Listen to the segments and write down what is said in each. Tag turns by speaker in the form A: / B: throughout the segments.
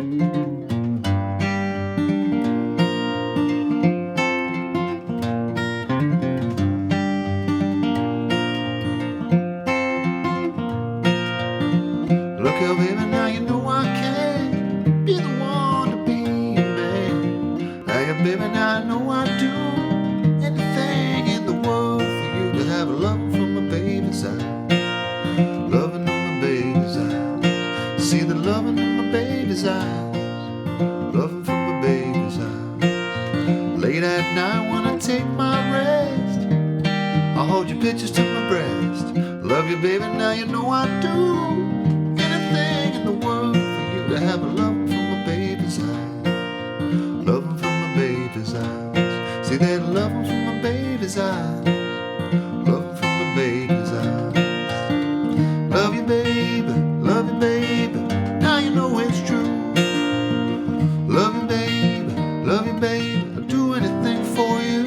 A: Look up, baby, now you know I can't be the one to be your man. Hey, baby, now I know I'd do anything in the world for you to have a loving from my baby's eyes. Loving in my baby's eyes. See the loving in my baby's eyes. Loving from my baby's eyes. Late at night when I take my rest, I'll hold your pictures to my breast. Love you, baby, now you know I do anything in the world for you to have a loving from my baby's eyes. Loving from my baby's eyes. See that loving from my baby's eyes. Loving from my baby's eyes. Love you, baby, now you know it's true. Love you, baby, I'll do anything for you.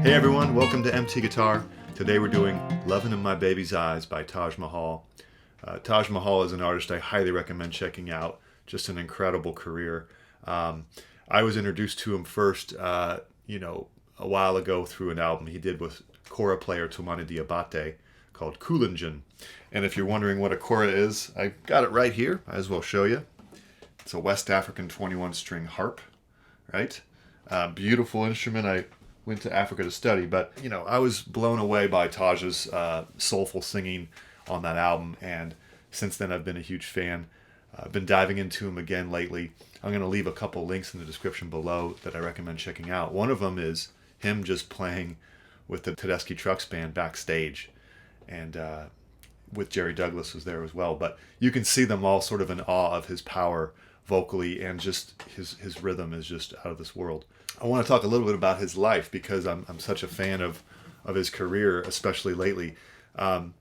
A: Hey everyone, welcome to MT Guitar. Today we're doing Lovin' in My Baby's Eyes by Taj Mahal. Taj Mahal is an artist I highly recommend checking out. Just an incredible career. I was introduced to him first, a while ago through an album he did with kora player Toumani Diabate called Kulingen. And if you're wondering what a kora is, I got it right here. I as well show you. It's a West African 21-string harp, right? Beautiful instrument. I went to Africa to study, but I was blown away by Taj's soulful singing on that album, and since then I've been a huge fan. I've been diving into him again lately. I'm going to leave a couple links in the description below that I recommend checking out. One of them is him just playing with the Tedeschi Trucks Band backstage, and with Jerry Douglas was there as well. But you can see them all sort of in awe of his power vocally, and just his rhythm is just out of this world. I want to talk a little bit about his life because I'm such a fan of his career, especially lately.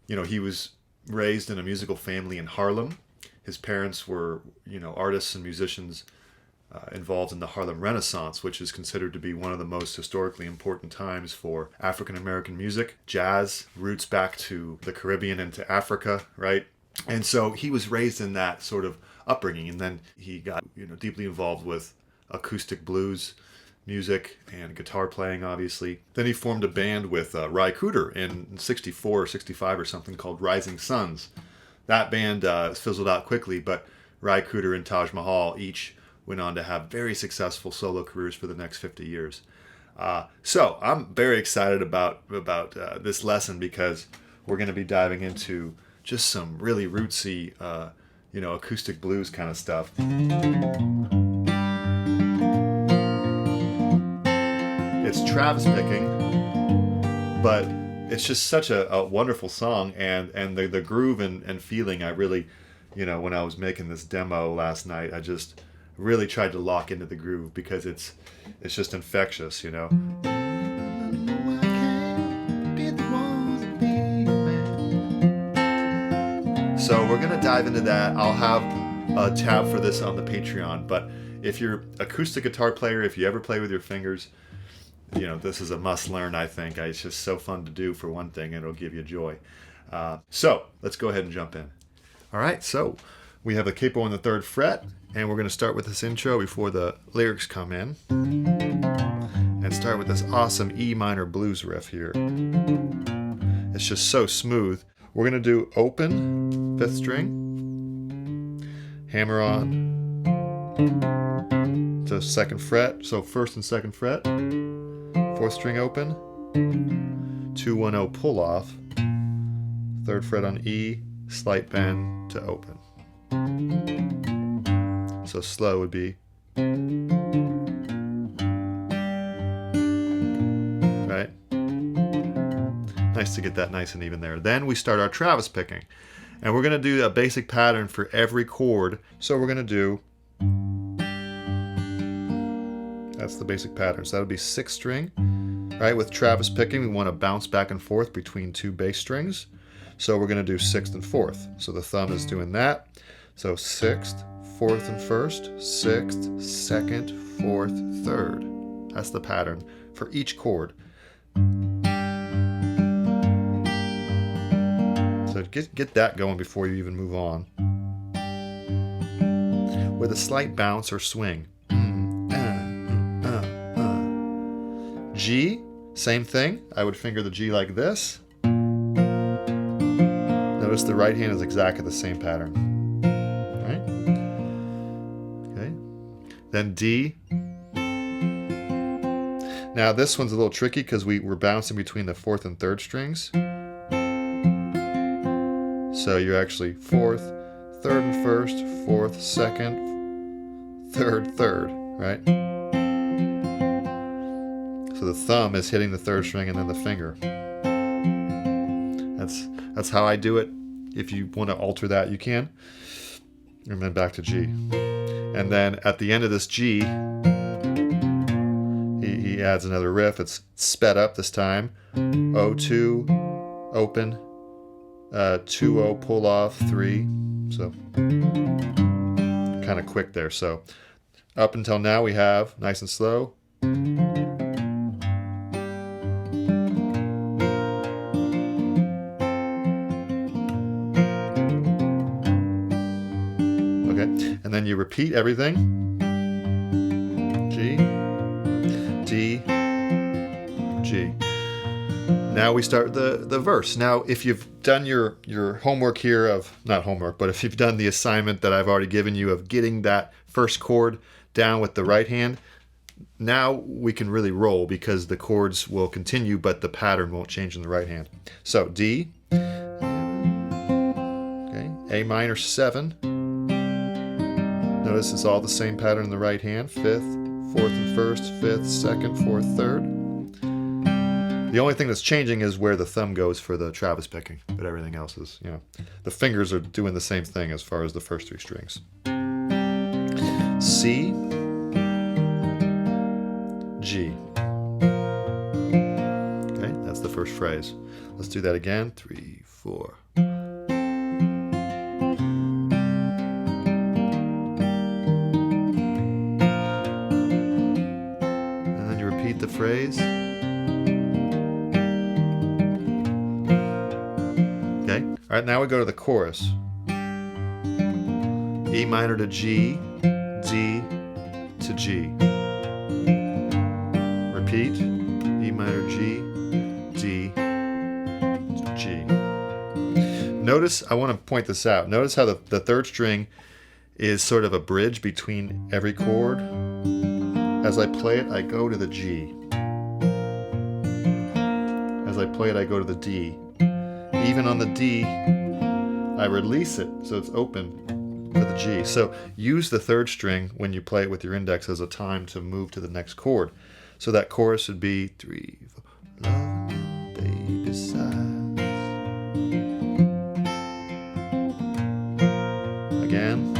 A: He was raised in a musical family in Harlem. His parents were, artists and musicians involved in the Harlem Renaissance, which is considered to be one of the most historically important times for African American music. Jazz roots back to the Caribbean and to Africa, right? And so he was raised in that sort of upbringing, and then he got deeply involved with acoustic blues music and guitar playing, obviously. Then he formed a band with Ry Cooder in 64 or 65 or something called Rising Suns. That band fizzled out quickly, but Ry Cooder and Taj Mahal each went on to have very successful solo careers for the next 50 years. So I'm very excited about this lesson because we're going to be diving into just some really rootsy, acoustic blues kind of stuff. It's Travis picking, but it's just such a wonderful song, and the groove and feeling I really, when I was making this demo last night, I just really tried to lock into the groove because it's just infectious, So we're going to dive into that. I'll have a tab for this on the Patreon, but if you're an acoustic guitar player, if you ever play with your fingers, this is a must learn, I think. It's just so fun to do, for one thing, and it'll give you joy. So let's go ahead and jump in. All right, so we have a capo on the 3rd fret, and we're going to start with this intro before the lyrics come in, and start with this awesome E minor blues riff here. It's just so smooth. We're going to do open, 5th string, hammer on to 2nd fret, so 1st and 2nd fret, 4th string open, 2-1-0 pull off, 3rd fret on E, slight bend to open. So slow would be, right? Nice to get that nice and even there. Then we start our Travis picking. And we're going to do a basic pattern for every chord. So we're going to do, that's the basic pattern. So that would be 6th string. Right, with Travis picking, we want to bounce back and forth between 2 bass strings. So we're going to do 6th and 4th. So the thumb is doing that. So 6th, 4th and 1st, 6th, 2nd, 4th, 3rd. That's the pattern for each chord. So get that going before you even move on. With a slight bounce or swing. G, same thing. I would finger the G like this. Notice the right hand is exactly the same pattern. Right? Okay. Then D. Now this one's a little tricky because we're bouncing between the 4th and 3rd strings. So you're actually 4th, 3rd and 1st, 4th, 2nd, 3rd, 3rd, right? So the thumb is hitting the 3rd string and then the finger. That's how I do it. If you want to alter that, you can. And then back to G. And then at the end of this G, he adds another riff. It's sped up this time. O2, open, 2-0, pull off, 3. So kind of quick there. So up until now we have nice and slow. Okay, and then you repeat everything. G, D, G. Now we start the verse. Now, if you've done your homework here of, not homework, but if you've done the assignment that I've already given you of getting that first chord down with the right hand, now we can really roll because the chords will continue, but the pattern won't change in the right hand. So D, okay, A minor 7. Notice it's all the same pattern in the right hand. 5th, 4th and 1st, 5th, 2nd, 4th, 3rd. The only thing that's changing is where the thumb goes for the Travis picking, but everything else is, the fingers are doing the same thing as far as the first 3 strings. C, G. Okay, that's the first phrase. Let's do that again. 3, 4. And then you repeat the phrase. All right, now we go to the chorus. E minor to G, D to G. Repeat. E minor, G, D to G. Notice, I want to point this out. Notice how the 3rd string is sort of a bridge between every chord. As I play it, I go to the G. As I play it, I go to the D. Even on the D, I release it so it's open for the G. So use the 3rd string when you play it with your index as a time to move to the next chord. So that chorus would be 3, 4, loving baby sighs. Again.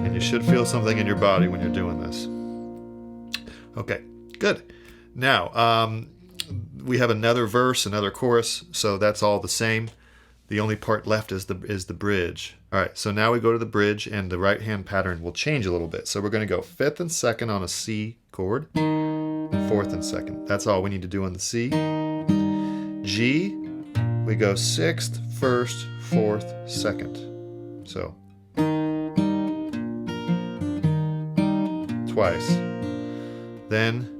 A: And you should feel something in your body when you're doing this. Okay, good. Now, we have another verse, another chorus, so that's all the same. The only part left is the bridge. All right, so now we go to the bridge, and the right hand pattern will change a little bit. So we're going to go 5th and 2nd on a C chord, 4th and 2nd. That's all we need to do on the C. G, we go 6th, 1st, 4th, 2nd. So twice. Then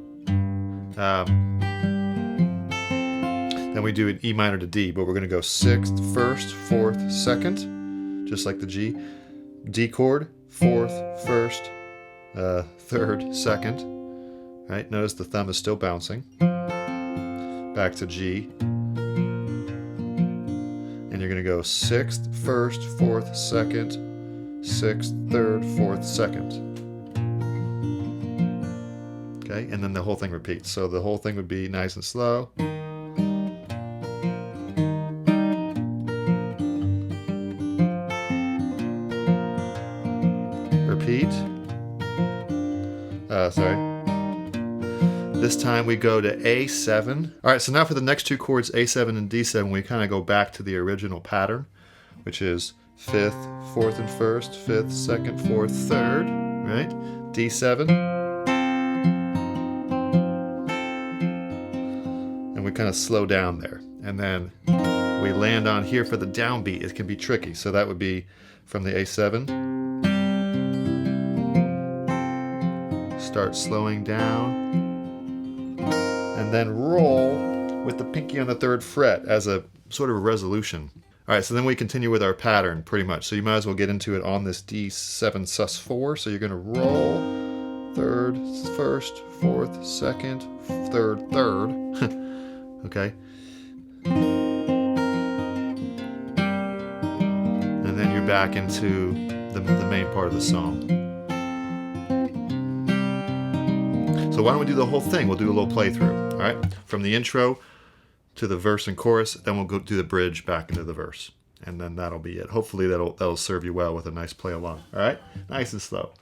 A: we do an E minor to D, but we're going to go 6th, 1st, 4th, 2nd, just like the G. D chord, 4th, 1st, 3rd, 2nd. Right? Notice the thumb is still bouncing. Back to G. And you're going to go 6th, 1st, 4th, 2nd, 6th, 3rd, 4th, 2nd. Okay, and then the whole thing repeats. So the whole thing would be nice and slow. Repeat. Sorry. This time we go to A7. All right, so now for the next two chords, A7 and D7, we kind of go back to the original pattern, which is 5th, 4th and 1st, 5th, 2nd, 4th, 3rd, right? D7. And we kind of slow down there. And then we land on here for the downbeat. It can be tricky. So that would be from the A7. Start slowing down. And then roll with the pinky on the 3rd fret as a sort of a resolution. All right, so then we continue with our pattern pretty much. So you might as well get into it on this D7 sus4. So you're going to roll 3rd, 1st, 4th, 2nd, 3rd, 3rd. Okay. And then you're back into the main part of the song. So why don't we do the whole thing? We'll do a little playthrough, all right? From the intro to the verse and chorus, then we'll go do the bridge back into the verse. And then that'll be it. Hopefully that'll serve you well with a nice play along, all right? Nice and slow.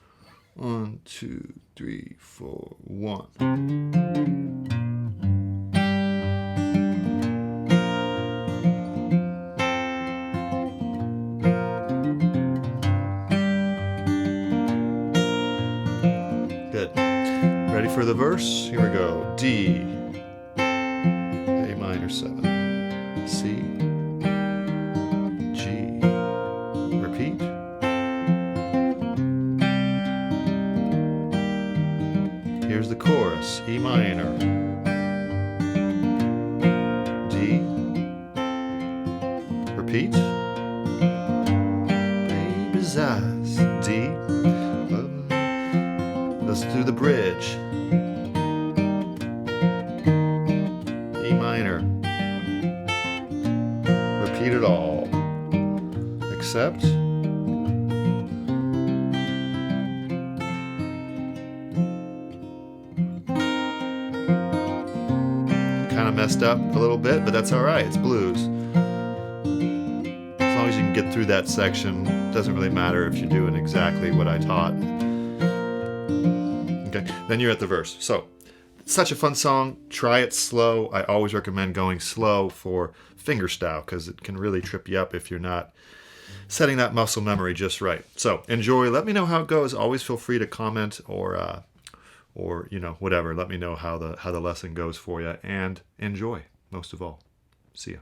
A: 1, 2, 3, 4, 1. Ready for the verse? Here we go. D, A minor 7, C, G, repeat. Here's the chorus. E minor, D, repeat. Baby's eyes, D. Let's do the bridge. E minor. Repeat it all. Except. Kind of messed up a little bit, but that's all right. It's blues. As long as you can get through that section, doesn't really matter if you're doing exactly what I taught. Okay, then you're at the verse. So, it's such a fun song. Try it slow. I always recommend going slow for fingerstyle because it can really trip you up if you're not setting that muscle memory just right. So, enjoy. Let me know how it goes. Always feel free to comment or you know, whatever. Let me know how the lesson goes for you, and enjoy most of all. See ya.